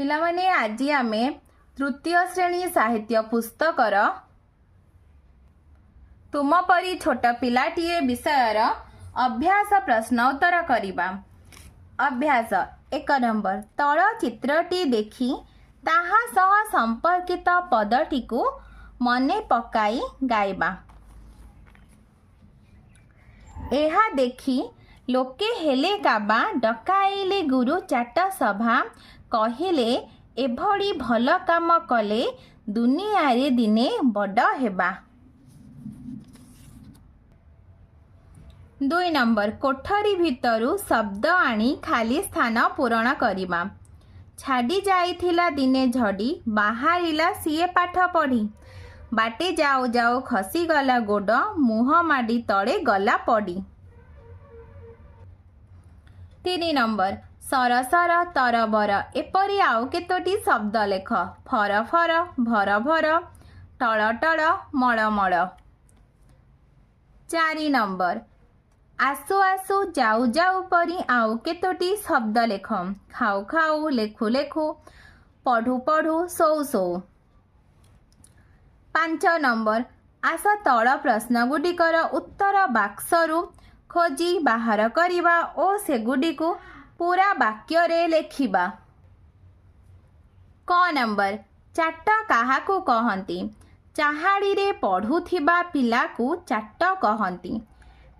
पिलामाने आज आमे तृतीय श्रेणी साहित्य पुस्तकर तुम परी छोट पिलाटीए विषयर अभ्यास प्रश्न उत्तर करिबा। अभ्यास 1 नंबर तल चित्रटी देखी ताहा सह संपर्कित पदटी को मने पकाई गाइबा। एहा देखी लोके हेले काबा डकाइले गुरु चाट सभा कहिले एभली भल काम कले दुनिया रे दिने बड़ हेबा। 2 नंबर कोठरी भितरु शब्द आनी खाली स्थान पूरण करिबा। छाड़ी जाइथिला दिने झड़ी बाहरिला सीए पाठ पढ़ी बाटे जाऊ जाऊ खसी गला गोड़ मुह माडी तले गला पड़ी। 3 नंबर सर सर तरबर एपरी आउ केतोटी शब्द लेख फर फर भर भर टळ टळ मळ मळ। 4 नंबर आसु आसु जाऊ जाऊ परी आउ केतोटी शब्द लेख खाऊ खाऊ लेखु लेखु पढ़ु पढ़ु सोऊ सोऊ। 5 नंबर आस तल प्रश्न गुडिकर उत्तर बाक्सरू खोजी बाहर करिबा ओ सेगुडी को पूरा वाक्य रे लेखिबा। क नंबर चाट काहाकू कहंती चाहाड़ी रे पढ़ुथिबा पिला को चाट कहंती।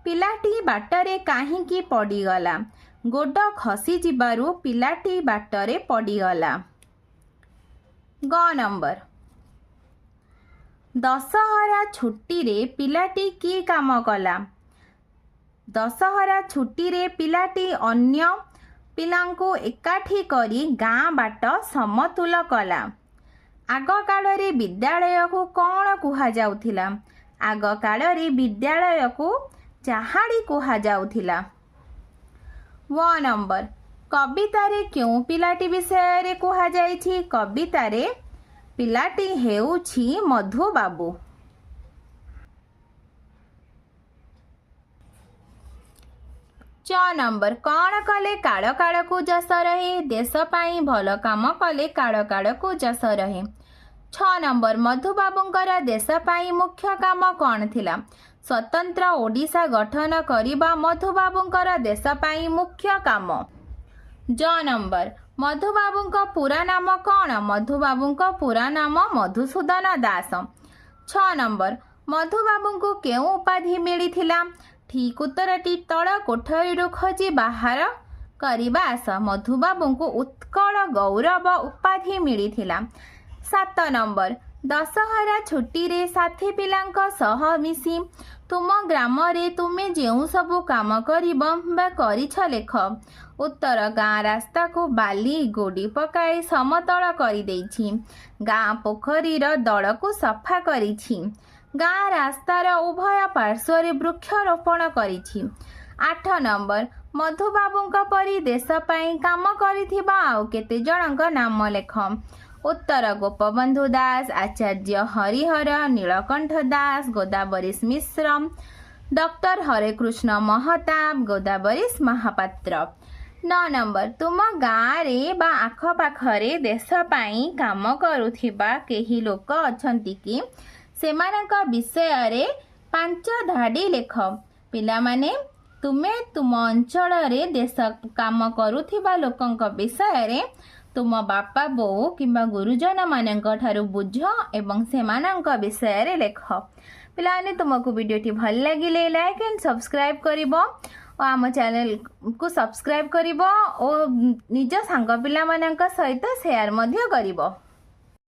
पिलाटी बाटरे काहींकी पड़ीगला गोड़ खसी जिबारु पिलाटी बाटरे पड़ीगला। ग नंबर दशहरा छुट्टी रे पिलाटी की काम कला। दशहरा छुट्टी रे पिलाटी अन्य पिलांको एकाठी करी गाँ बाट समतुल कला। आग काल रे विद्यालय को कौन कुहा जाउथिला? आग काल रे विद्यालय को चाहाड़ी कुहा जाउथिला। 1 नंबर कविता रे क्यों पिलाटी विषय रे कुहा जाइछि? कविता रे पिलाटी हेउछि मधु बाबू। 6 नंबर कौन कले काल काल को जस रहे देश पाई भल काम कले काल काल को जस रहे। 6 नंबर मधुबाबूंकर देश पाई मुख्य काम कौन थिला? स्वतंत्र ओडिशा गठन करिबा मधुबाबूंकर देश पाई मुख्य काम। ज नंबर मधुबाबूंक पूरा नाम कौन? मधुबाबूंक पूरा नाम मधुसूदन दास। 6 नंबर मधुबाबूंको केउ उपाधि मिलिथिला? ठीक उत्तरटी तल कोठरीरु खोजी बाहर करिबा आस। मधुबाबूंको उत्कल गौरव उपाधि मिलिथिला। 7 नंबर दशहरा छुट्टी रे साथी पिलांक सह मिसी तुम ग्राम रे तुमे जेउ सबु काम करिब बा करिछ लेख। उत्तर गाँ रास्ता को बाली गोड़ी पकाई समतल करि देइछि। गाँ पोखरीर दड़ को सफा करिछि। गाँ रास्तार उभय पार्श्व रे वृक्षरोपण करिछि। 8 नंबर मधुबाबूंक परी देश पाई काम करिथिबा आउ केते जनक नाम लेख। उत्तर गोपबंधु दास, आचार्य हरिहर, नीलकंठ दास, गोदावरीश मिश्र, डॉक्टर हरेकृष्ण महताब, गोदावरीश महापात्र। 9 नंबर तुम गाँ रे बा आख पाखरे देश पाई काम करुथिबा केही लोक अछंती कि सेमानक विषय रे 5 धाड़ी लेख। पिला माने तुमे तुम अंचल रे देश काम करुथिबा लोकंक विषय रे तुम बापा बो किंबा गुरुजन मानक ठारू बुझ एवं सेमानक विषय रे लेख। पिला माने तुमको वीडियोटी भल लागिले लाइक एंड सब्सक्राइब करिवो और आम चैनल को सब्सक्राइब करिवो और निज सांग पिला मानक सहित शेयर मध्य करिवो।